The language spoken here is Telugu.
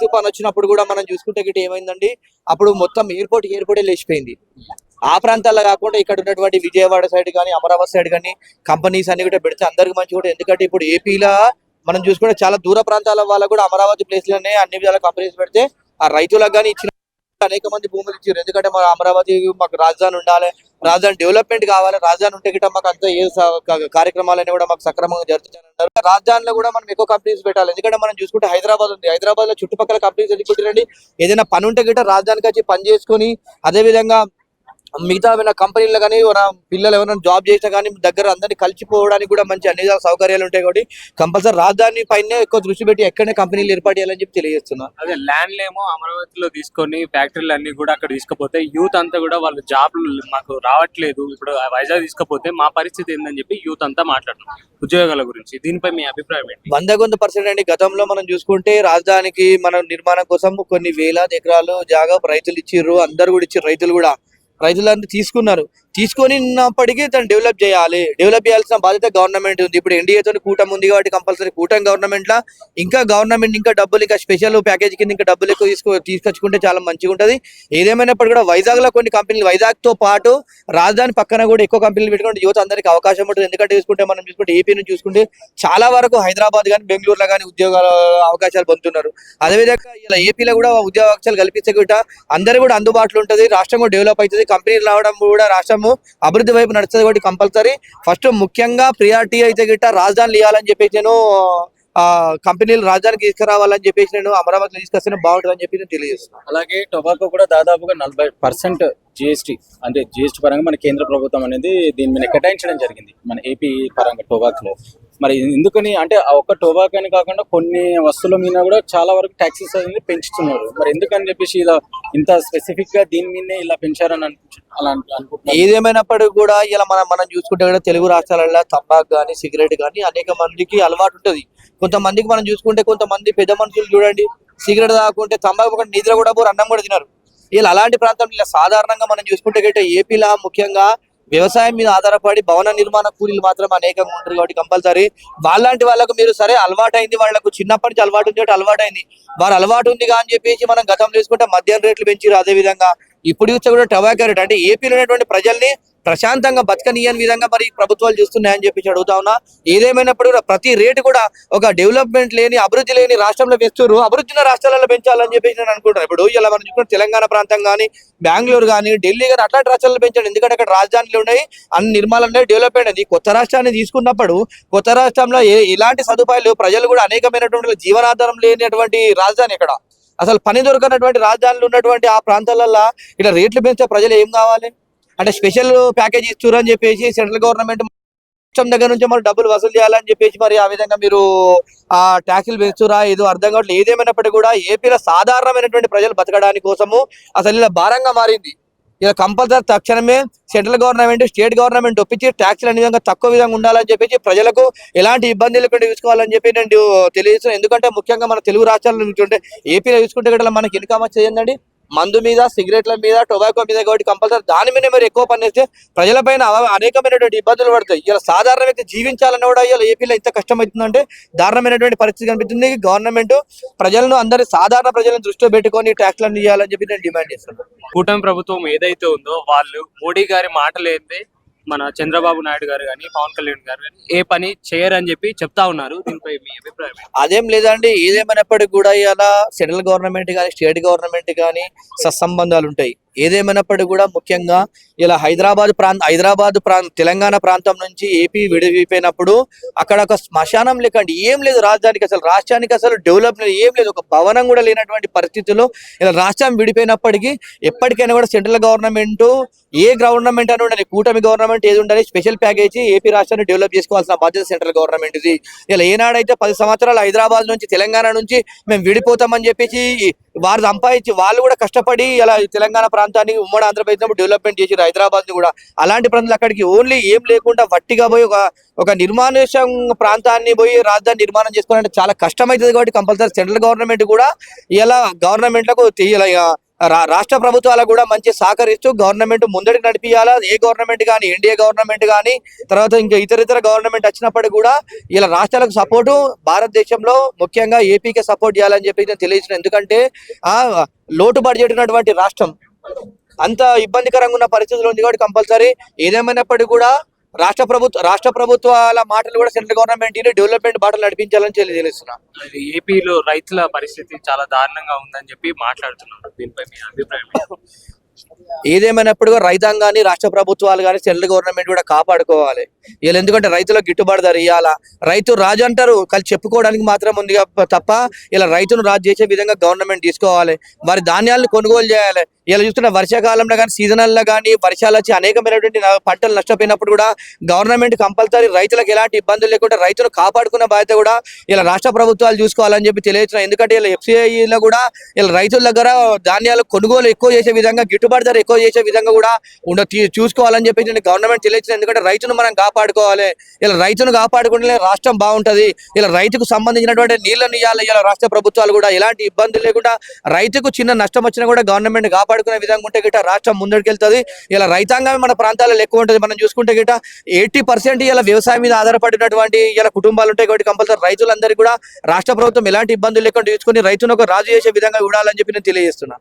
తుఫాన్ వచ్చినప్పుడు కూడా మనం చూసుకుంటే గిట్ట ఏమైందండి, అప్పుడు మొత్తం ఎయిర్పోర్టే లేచిపోయింది. ఆ ప్రాంతాల్లో కాకుండా ఇక్కడ ఉన్నటువంటి విజయవాడ సైడ్ కానీ, అమరావతి సైడ్ కానీ కంపెనీస్ అన్ని కూడా పెడితే అందరికి మంచి కూడా. ఎందుకంటే ఇప్పుడు ఏపీలో మనం చూసుకుంటే చాలా దూర ప్రాంతాల వాళ్ళకు కూడా అమరావతి ప్లేస్ లోనే అన్ని విధాల కంపెనీస్ పెడితే ఆ రైతులకు కానీ ఇచ్చిన అనేక మంది భూములు ఇచ్చారు. ఎందుకంటే మా అమరావతి మాకు రాజధాని ఉండాలి, రాజధాని డెవలప్మెంట్ కావాలి, రాజధాని ఉంటే గిట్ట మాకు అంతా ఏ కార్యక్రమాలన్నీ కూడా మాకు సక్రమంగా జరుగుతాయన్నారు. రాజధానిలో కూడా మనం ఎక్కువ కంపెనీస్ పెట్టాలి. ఎందుకంటే మనం చూసుకుంటే హైదరాబాద్ ఉంది, హైదరాబాద్ లో చుట్టుపక్కల కంపెనీస్ ఎదుగుతుండండి. ఏదైనా పని ఉంటే గిట్ట రాజధానికి వచ్చి పని చేసుకుని, అదే విధంగా మిగతా కంపెనీలు కానీ పిల్లలు ఎవరైనా జాబ్ చేసినా కానీ దగ్గర అందరినీ కలిసిపోవడానికి కూడా మంచి అన్ని సౌకర్యాలు ఉంటాయి. కాబట్టి కంపల్సరీ రాజధాని పైన ఎక్కువ దృష్టి పెట్టి ఎక్కడనే కంపెనీలు ఏర్పాటు చేయాలని చెప్పి తెలియజేస్తున్నా. అదే ల్యాండ్ ఏమో అమరావతిలో తీసుకొని ఫ్యాక్టరీలు అన్ని కూడా అక్కడ తీసుకపోతే యూత్ అంతా కూడా వాళ్ళు జాబ్లు మాకు రావట్లేదు, ఇప్పుడు వైజాగ్ తీసుకపోతే మా పరిస్థితి ఏందని చెప్పి యూత్ అంతా మాట్లాడుతున్నారు ఉద్యోగాల గురించి. దీనిపై మీ అభిప్రాయం ఏంటి? 100% అండి. గతంలో మనం చూసుకుంటే రాజధానికి మన నిర్మాణం కోసం కొన్ని వేలాది ఎకరాలు జాగా రైతులు ఇచ్చిర్రు, అందరు కూడా ఇచ్చారు. రైతులంతా తీసుకున్నారు. తీసుకున్నప్పటికీ దాన్ని డెవలప్ చేయాల్సిన బాధ్యత గవర్నమెంట్ ఉంది. ఇప్పుడు ఎన్డీఏతో కూటమి ఉంది కాబట్టి కంపల్సరీ కూటమి గవర్నమెంట్ లా ఇంకా గవర్నమెంట్ ఇంకా డబ్బులు, ఇంకా స్పెషల్ ప్యాకేజ్ కింద ఇంకా డబ్బులు ఎక్కువ తీసుకొచ్చుకుంటే చాలా మంచిగా ఉంటుంది. ఏదేమైనప్పుడు కూడా వైజాగ్ లో కొన్ని కంపెనీలు, వైజాగ్ తో పాటు రాజధాని పక్కన కూడా ఎక్కువ కంపెనీలు పెట్టుకుంటే యువత అందరికీ అవకాశం ఉంటుంది. ఎందుకంటే మనం చూసుకుంటే ఏపీ నుంచి చూసుకుంటే చాలా వరకు హైదరాబాద్ కానీ బెంగళూరులో కానీ ఉద్యోగాల అవకాశాలు పొందుతున్నారు. అదేవిధంగా ఇలా ఏపీలో కూడా ఉద్యోగ అవకాశాలు కల్పిస్తే కూడా అందరూ కూడా అందుబాటులో ఉంటుంది, రాష్ట్రం కూడా డెవలప్ అవుతుంది, కంపెనీలు రావడం కూడా రాష్ట్రం అభివృద్ధి వైపు నడుస్తుంది. కాబట్టి కంపల్సరీ ఫస్ట్ ముఖ్యంగా ప్రియారిటీ అయితే గిట్ట రాజధాని ఇవ్వాలని చెప్పేసి నేను కంపెనీలు రాజధానికి తీసుకురావాలని చెప్పేసి నేను అమరావతిలో తీసుకొస్తే బాగుంటుంది అని చెప్పి నేను తెలియజేస్తున్నాను. అలాగే టొబాకో కూడా దాదాపుగా 40% జిఎస్టీ, అంటే జిఎస్టీ పరంగా మన కేంద్ర ప్రభుత్వం అనేది దీని మీద కేటాయించడం జరిగింది మన ఏపీ పరంగా టొబాకోలో. మరి ఎందుకని అంటే ఆ ఒక్క టొబాకో అని కాకుండా కొన్ని వస్తువుల మీద కూడా చాలా వరకు ట్యాక్సెస్ అనేది పెంచుతున్నారు. మరి ఎందుకని చెప్పేసి ఇలా ఇంత స్పెసిఫిక్ గా దీని మీదనే ఇలా పెంచారని అనుకుంటున్నారు. ఏదేమైనప్పటికీ కూడా ఇలా మనం చూసుకుంటే కూడా తెలుగు రాష్ట్రాలలో తంబాకు కానీ సిగరెట్ కానీ అనేక మందికి అలవాటు ఉంటుంది. కొంతమందికి మనం చూసుకుంటే కొంతమంది పెద్ద మనుషులు చూడండి సిగరెట్ తాకుంటే తంబాకు నిద్ర కూడా పోరు, అన్నం కూడా తినరు. ఇలా అలాంటి ప్రాంతంలో ఇలా సాధారణంగా మనం చూసుకుంటే గట్ట ఏపీలో ముఖ్యంగా వ్యవసాయం మీద ఆధారపడి భవన నిర్మాణ కూలీలు మాత్రం అనేకంగా ఉంటారు. కాబట్టి కంపల్సరీ వాళ్ళంటి వాళ్ళకు మీరు సరే అలవాటైంది, వాళ్ళకు చిన్నప్పటి నుంచి అలవాటు ఉంది, అలవాటైంది వారు అలవాటు ఉంది అని చెప్పేసి మనం గతం తీసుకుంటే మద్యం రేట్లు పెంచారు. అదే విధంగా ఇప్పుడు చూస్తే కూడా టొబాకో రేట్, అంటే ఏపీలో ఉన్నటువంటి ప్రజల్ని ప్రశాంతంగా బతకనీయని విధంగా మరి ప్రభుత్వాలు చూస్తున్నాయని చెప్పేసి అడుగుతా ఉన్నా. ఏదేమైనప్పుడు ప్రతి రేటు కూడా ఒక డెవలప్మెంట్ లేని, అభివృద్ధి లేని రాష్ట్రంలో పెంచుతారు, అభివృద్ధి రాష్ట్రాలలో పెంచాలని చెప్పేసి నేను అనుకుంటాను. ఇప్పుడు ఇలా మనం చూసుకుంటే తెలంగాణ ప్రాంతం కానీ, బెంగళూరు కానీ, ఢిల్లీ కానీ అట్లాంటి రాష్ట్రాల్లో పెంచండి. ఎందుకంటే అక్కడ రాజధానులు ఉన్నాయి, అన్ని నిర్మాణాలు డెవలప్మెంట్ అది. కొత్త రాష్ట్రాన్ని తీసుకున్నప్పుడు కొత్త రాష్ట్రంలో ఎలాంటి సదుపాయాలు, ప్రజలు కూడా అనేకమైనటువంటి జీవనాధారం లేనటువంటి రాజధాని ఇక్కడ, అసలు పని దొరకనటువంటి రాజధానులు ఉన్నటువంటి ఆ ప్రాంతాలలో ఇలా రేట్లు పెంచే ప్రజలు ఏం కావాలి అంటే స్పెషల్ ప్యాకేజ్ ఇస్తారు అని చెప్పేసి సెంట్రల్ గవర్నమెంట్ దగ్గర నుంచి మరి డబ్బులు వసూలు చేయాలని చెప్పేసి మరి ఆ విధంగా మీరు ఆ ట్యాక్సులు పెంచురా ఏదో అర్థం కావట్లేదు. ఏదేమైనప్పటికీ కూడా ఏపీలో సాధారణమైనటువంటి ప్రజలు బతకడానికి కోసము అసలు ఇలా భారంగా మారింది. ఇలా కంపల్సరీ తక్షణమే సెంట్రల్ గవర్నమెంట్, స్టేట్ గవర్నమెంట్ ఒప్పించి ట్యాక్స్లు అనే విధంగా తక్కువ విధంగా ఉండాలని చెప్పేసి ప్రజలకు ఎలాంటి ఇబ్బందులు కూడా చూసుకోవాలని చెప్పి నేను తెలియజేస్తున్నాను. ఎందుకంటే ముఖ్యంగా మన తెలుగు రాష్ట్రాల చూసుకుంటే ఏపీలో చూసుకుంటే కూడా మనకి ఇన్కమ్ చేయండి మందు మీద, సిగరెట్ల మీద, టొబాకో మీద. కాబట్టి కంపల్సరీ దాని మీద మీరు ఎక్కువ పనిచేస్తే ప్రజలపైన అనేకమైనటువంటి ఇబ్బందులు పడతాయి. ఇలా సాధారణ వ్యక్తి జీవించాలన్న కూడా ఇలా ఏపీలో ఇంత కష్టమవుతుందంటే దారుణమైనటువంటి పరిస్థితి కనిపిస్తుంది. గవర్నమెంట్ ప్రజలను అందరి సాధారణ ప్రజలను దృష్టిలో పెట్టుకొని ట్యాక్స్లను ఇవ్వాలని చెప్పి నేను డిమాండ్ చేస్తున్నాను. కూటమి ప్రభుత్వం ఏదైతే ఉందో వాళ్ళు మోడీ గారి మాటలు ఏంటి, మన చంద్రబాబు నాయుడు గారు కానీ, పవన్ కళ్యాణ్ గారు కానీ ఏ పని చేయరని చెప్పి చెప్తా ఉన్నారు. దీనిపై మీ అభిప్రాయం? అదేం లేదండి. ఏదేమైనప్పటికీ కూడా ఇలా సెంట్రల్ గవర్నమెంట్ కానీ, స్టేట్ గవర్నమెంట్ కానీ సత్సంబంధాలు ఉంటాయి. ఏదేమైనప్పటికీ కూడా ముఖ్యంగా ఇలా హైదరాబాద్ తెలంగాణ ప్రాంతం నుంచి ఏపీ విడిపోయినప్పుడు అక్కడ ఒక శ్మశానం లేకండి ఏం లేదు రాష్ట్రానికి అసలు డెవలప్మెంట్ ఏం లేదు, ఒక భవనం కూడా లేనటువంటి పరిస్థితుల్లో ఇలా రాష్ట్రం విడిపోయినప్పటికీ ఎప్పటికైనా కూడా సెంట్రల్ గవర్నమెంట్, ఏ గవర్నమెంట్ అని ఉండాలి, కూటమి గవర్నమెంట్ ఏది ఉండాలి, స్పెషల్ ప్యాకేజీ ఏపీ రాష్ట్రాన్ని డెవలప్ చేసుకోవాల్సిన బాధ్యత సెంట్రల్ గవర్నమెంట్ ఇది. ఇలా ఏనాడైతే 10 సంవత్సరాలు హైదరాబాద్ నుంచి తెలంగాణ నుంచి మేము విడిపోతామని చెప్పేసి వారు సంపాదించి వాళ్ళు కూడా కష్టపడి ఇలా తెలంగాణ ప్రాంతాన్ని ఉమ్మడి ఆంధ్రప్రదేశ్ డెవలప్మెంట్ చేసి హైదరాబాద్ కూడా అలాంటి ప్రాంతాలు అక్కడికి ఓన్లీ ఏం లేకుండా వట్టిగా పోయి ఒక నిర్మానుష్యం ప్రాంతాన్ని పోయి రాజధాని నిర్మాణం చేసుకోవాలంటే చాలా కష్టమవుతుంది. కాబట్టి కంపల్సరీ సెంట్రల్ గవర్నమెంట్ కూడా ఇలా గవర్నమెంట్లకు రాష్ట్ర ప్రభుత్వాలకు కూడా మంచి సహకరిస్తూ గవర్నమెంట్ ముందడికి నడిపియాలా. ఏ గవర్నమెంట్ కానీ, ఎన్డీఏ గవర్నమెంట్ కానీ, తర్వాత ఇంకా ఇతర గవర్నమెంట్ వచ్చినప్పటికీ కూడా ఇలా రాష్ట్రాలకు సపోర్టు భారతదేశంలో ముఖ్యంగా ఏపీకే సపోర్ట్ చేయాలని చెప్పి నేను తెలియజేసిన. ఎందుకంటే ఆ లోటు బడ్జెట్ ఉన్నటువంటి రాష్ట్రం అంత ఇబ్బందికరంగా ఉన్న పరిస్థితులు ఉంది కాబట్టి కంపల్సరీ ఏదేమైనప్పటికీ కూడా రాష్ట్ర ప్రభుత్వాల మాటలు కూడా సెంట్రల్ గవర్నమెంట్ డెవలప్మెంట్ బాటలు నడిపించాలని తెలియజేస్తున్నా. అది ఏపీలో రైతుల పరిస్థితి చాలా దారుణంగా ఉందని చెప్పి మాట్లాడుతున్నారు. దీనిపై మీ అభిప్రాయం ఏంటి? ఏదేమైనప్పుడు రైతాంగాన్ని రాష్ట్ర ప్రభుత్వాలు కానీ సెంట్రల్ గవర్నమెంట్ కూడా కాపాడుకోవాలి. వీళ్ళు ఎందుకంటే రైతులకు గిట్టుబాటు ధర ఇవ్వాలా. రైతు రాజు అంటారు కలిసి చెప్పుకోవడానికి మాత్రం ఉంది తప్ప ఇలా రైతును రాజు చేసే విధంగా గవర్నమెంట్ తీసుకోవాలి. వారి ధాన్యాలను కొనుగోలు చేయాలి. ఇలా చూస్తున్న వర్షాకాలంలో కానీ సీజనల్లో కానీ వర్షాలు వచ్చి అనేకమైనటువంటి పంటలు నష్టపోయినప్పుడు కూడా గవర్నమెంట్ కంపల్సరీ రైతులకు ఎలాంటి ఇబ్బందులు లేకుండా రైతును కాపాడుకున్న బాధ్యత కూడా ఇలా రాష్ట్ర ప్రభుత్వాలు చూసుకోవాలని చెప్పి తెలియజేస్తున్నాం. ఎందుకంటే ఇలా ఎఫ్సిఐలో కూడా ఇలా రైతుల దగ్గర ధాన్యాలు కొనుగోలు ఎక్కువ చేసే విధంగా గిట్టుబాటు ధర ఎక్కువ చేసే విధంగా కూడా చూసుకోవాలని చెప్పి నేను గవర్నమెంట్ తెలియజేస్తున్నాను. ఎందుకంటే రైతును మనం కాపాడుకోవాలి. ఇలా రైతును కాపాడుకుంటే రాష్ట్రం బాగుంటది. ఇలా రైతుకు సంబంధించినటువంటి నీళ్ళని ఇవ్వాలి. ఇలా రాష్ట్ర ప్రభుత్వాలు కూడా ఎలాంటి ఇబ్బందులు లేకుండా రైతుకు చిన్న నష్టం వచ్చినా కూడా గవర్నమెంట్ కాపాడుకునే విధంగా ఉంటే గిట్ట రాష్ట్రం ముందడికెళ్తుంది. ఇలా రైతాంగం మన ప్రాంతాలలో ఎక్కువ ఉంటుంది. మనం చూసుకుంటే గిట్ట 80% ఇలా వ్యవసాయం మీద ఆధారపడినటువంటి ఇలా కుటుంబాలు ఉంటాయి కాబట్టి కంపల్సరీ రైతులందరికీ కూడా రాష్ట్ర ప్రభుత్వం ఎలాంటి ఇబ్బందులు లేకుండా చూసుకుని రైతును ఒక రాజు చేసే విధంగా చూడాలని చెప్పి నేను తెలియజేస్తున్నా.